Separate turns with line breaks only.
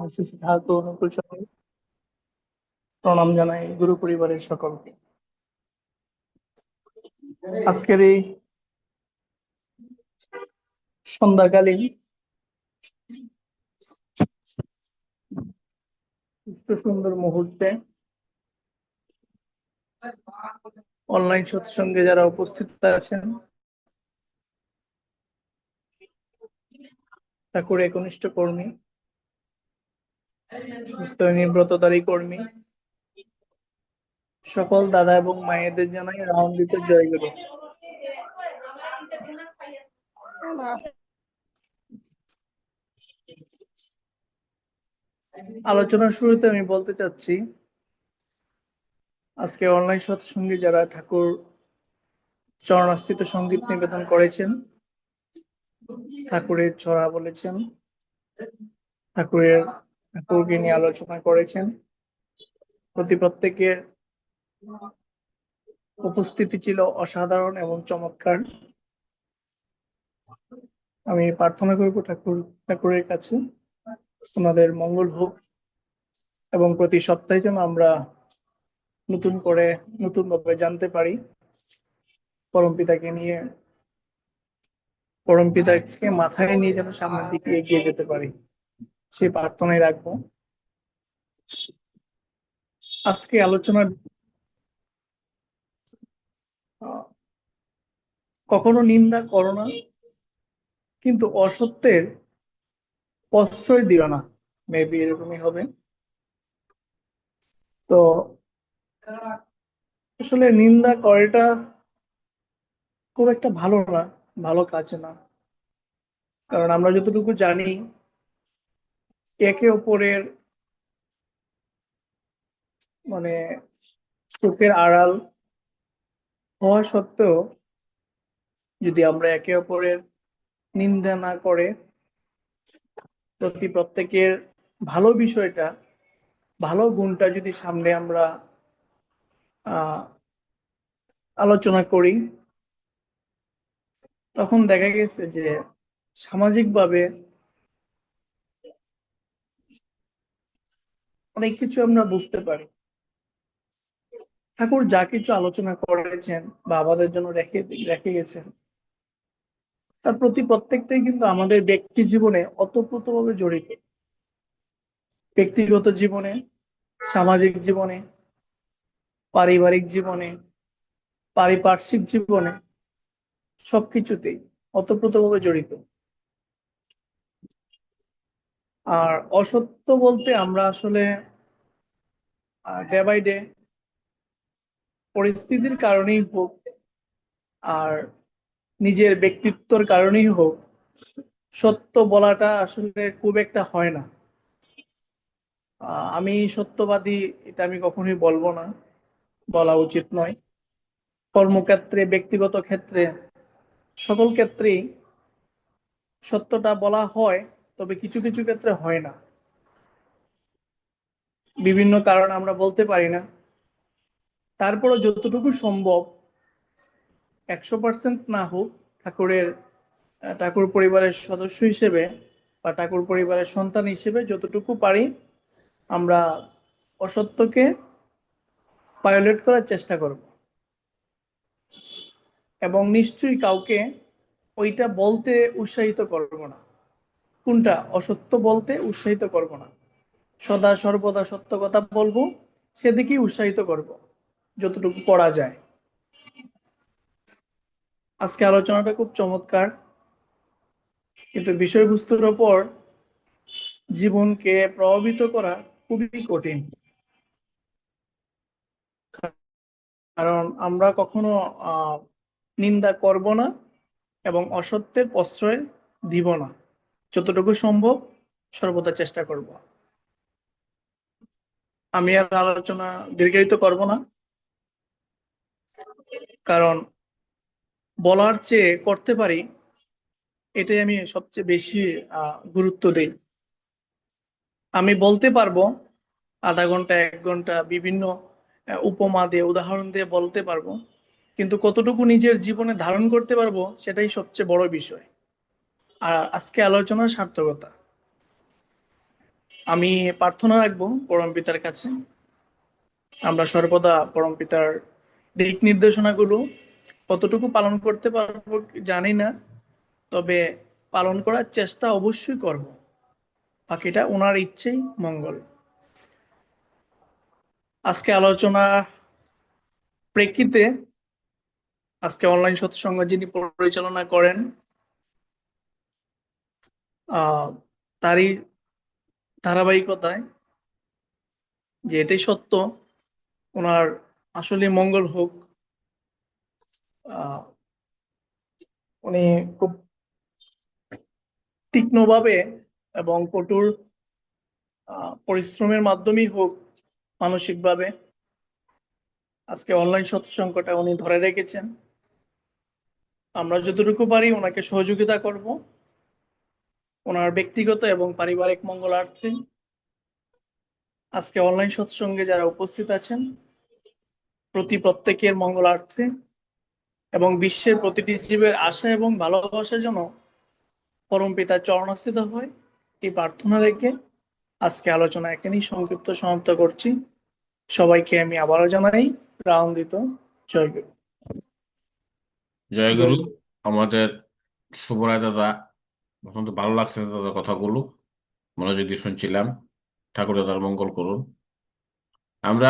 RCC ঠাকুর অনুকূল চন্দ্র প্রণাম জানাই গুরু পরিবারের সকলকে। আজকের এই সন্ধ্যাকালীন সুষ্ঠু সুন্দর মুহূর্তে অনলাইন সৎসঙ্গে যারা উপস্থিত আছেন, ঠাকুর একনিষ্ঠ কর্মী, সুস্থ নিব্রতধারী কর্মী, সকল দাদা এবং মায়েদের জানাই রামদিত জয়গুরু। আলোচনার শুরুতে আমি বলতে চাচ্ছি, আজকে অনলাইন সৎসঙ্গে যারা ঠাকুর চরণাস্থিত সঙ্গীত নিবেদন করেছেন, ঠাকুরের ছড়া বলেছেন, ঠাকুরকে নিয়ে আলোচনা করেছেন, প্রত্যেকের উপস্থিতি ছিল অসাধারণ এবং চমৎকার। আমি প্রার্থনা করব ঠাকুরের কাছে ওনাদের মঙ্গল হোক এবং প্রতি সপ্তাহে যেন আমরা নতুন ভাবে জানতে পারি, পরমপিতাকে মাথায় নিয়ে যেন সামনের দিকে এগিয়ে যেতে পারি, সেই প্রার্থনায় রাখবো। আজকে আলোচনার কখনো নিন্দা করো না, কিন্তু অসত্যের প্রশ্রয় দিও না, মেবি এরকমই হবে। তো আসলে নিন্দা করাটা খুব একটা ভালো কাজ না। কারণ আমরা যতটুকু জানি, একে অপরের মানে চোখের আড়াল হওয়া সত্ত্বেও যদি আমরা একে অপরের নিন্দা না করে প্রত্যেকের ভালো বিষয়টা, ভালো গুণটা যদি সামনে আমরা আহ আলোচনা করি, তখন দেখা গেছে যে সামাজিকভাবে অনেক কিছু আমরা বুঝতে পারি। ঠাকুর যা কিছু আলোচনা করেছেন বা আমাদের জন্য রেখে রেখে গেছেন, তার প্রত্যেকটাই কিন্তু আমাদের ব্যক্তি জীবনে ওতপ্রোতভাবে জড়িত। ব্যক্তিগত জীবনে, সামাজিক জীবনে, পারিবারিক জীবনে, পারিপার্শ্বিক জীবনে, সবকিছুতেই ওতপ্রোতভাবে জড়িত। আর অসত্য বলতে আমরা আসলে ডে বাই ডে পরিস্থিতির কারণেই হোক আর নিজের ব্যক্তিত্বর কারণেই হোক, সত্য বলাটা আসলে খুব একটা হয় না। আমি সত্যবাদী, এটা আমি কখনোই বলবো না, বলা উচিত নয়। কর্মক্ষেত্রে, ব্যক্তিগত ক্ষেত্রে, সকল ক্ষেত্রেই সত্যটা বলা হয়, তবে কিছু কিছু ক্ষেত্রে হয় না। বিভিন্ন কারণ আমরা বলতে পারি না। তারপরে যতটুকু সম্ভব, 100% না হোক, ঠাকুর পরিবারের সদস্য হিসেবে বা ঠাকুর পরিবারের সন্তান হিসেবে যতটুকু পারি আমরা অসত্যকে ভায়োলেট করার চেষ্টা করব, এবং নিশ্চয়ই কাউকে ওইটা বলতে উৎসাহিত করব না। কোনটা? অসত্য বলতে উৎসাহিত করব না, সদা সর্বদা সত্য কথা বলবো, সেদিকেই উৎসাহিত করব যতটুকু করা যায়। আজকে আলোচনাটা খুব চমৎকার, কিন্তু বিষয়বস্তুর ওপর জীবনকে প্রভাবিত করা খুবই কঠিন। কারণ আমরা কখনো নিন্দা করব না এবং অসত্যের প্রশ্রয় দিব না, যতটুকু সম্ভব সর্বদা চেষ্টা করব। আমি আর আলোচনা দীর্ঘায়িত করব না, কারণ বলার চেয়ে করতে পারি, এটাই আমি সবচেয়ে বেশি গুরুত্ব দিই। আমি বলতে পারবো আধা ঘন্টা 1 ঘন্টা বিভিন্ন উপমা দিয়ে, উদাহরণ দিয়ে বলতে পারবো, কিন্তু কতটুকু নিজের জীবনে ধারণ করতে পারবো সেটাই সবচেয়ে বড় বিষয়। আর আজকে আলোচনার সার্থকতা, আমি প্রার্থনা রাখবো পরমপিতার কাছে আমরা সর্বদা পরমপিতার দিক নির্দেশনাগুলো কতটুকু পালন করতে পারবো জানি না, তবে পালন করার চেষ্টা অবশ্যই করব। বাকিটা ওনার ইচ্ছেই মঙ্গল। আজকে আলোচনা প্রেক্ষিতে আজকে অনলাইন সৎসঙ্গ যিনি পরিচালনা করেন, আহ তারই ধারাবাহিকতায় যে এটাই সত্য, ওনার আসলে মঙ্গল হোক। আহ উনি খুব তীক্ষ্ণভাবে এবং কঠোর পরিশ্রমের মাধ্যমেই হোক, মানসিকভাবে আজকে অনলাইন সৎসঙ্গটা উনি ধরে রেখেছেন। আমরা যতটুকু পারি ওনাকে সহযোগিতা করব ওনার ব্যক্তিগত এবং পারিবারিক মঙ্গলার্থে। আজকে অনলাইন সৎসঙ্গে যারা উপস্থিত আছেন প্রত্যেকের মঙ্গলার্থে এবং বিশ্বের প্রতিটি জীবের আশা এবং ভালোবাসা যেন পরম পিতার চরণাস্থিত হয়, এই প্রার্থনা রেখে আজকে আলোচনা এখানেই সংক্ষিপ্ত সমাপ্ত করছি। সবাইকে আমি আবারও জানাই প্রাণদিত জয়গুরু।
জয় গুরু।
জয়গুরু।
আমাদের শুভরায় দাদা, অত্যন্ত ভালো লাগছে দাদা কথাগুলো, মনোযোগ দিয়ে শুনছিলাম। ঠাকুর দাদার মঙ্গল করুন। আমরা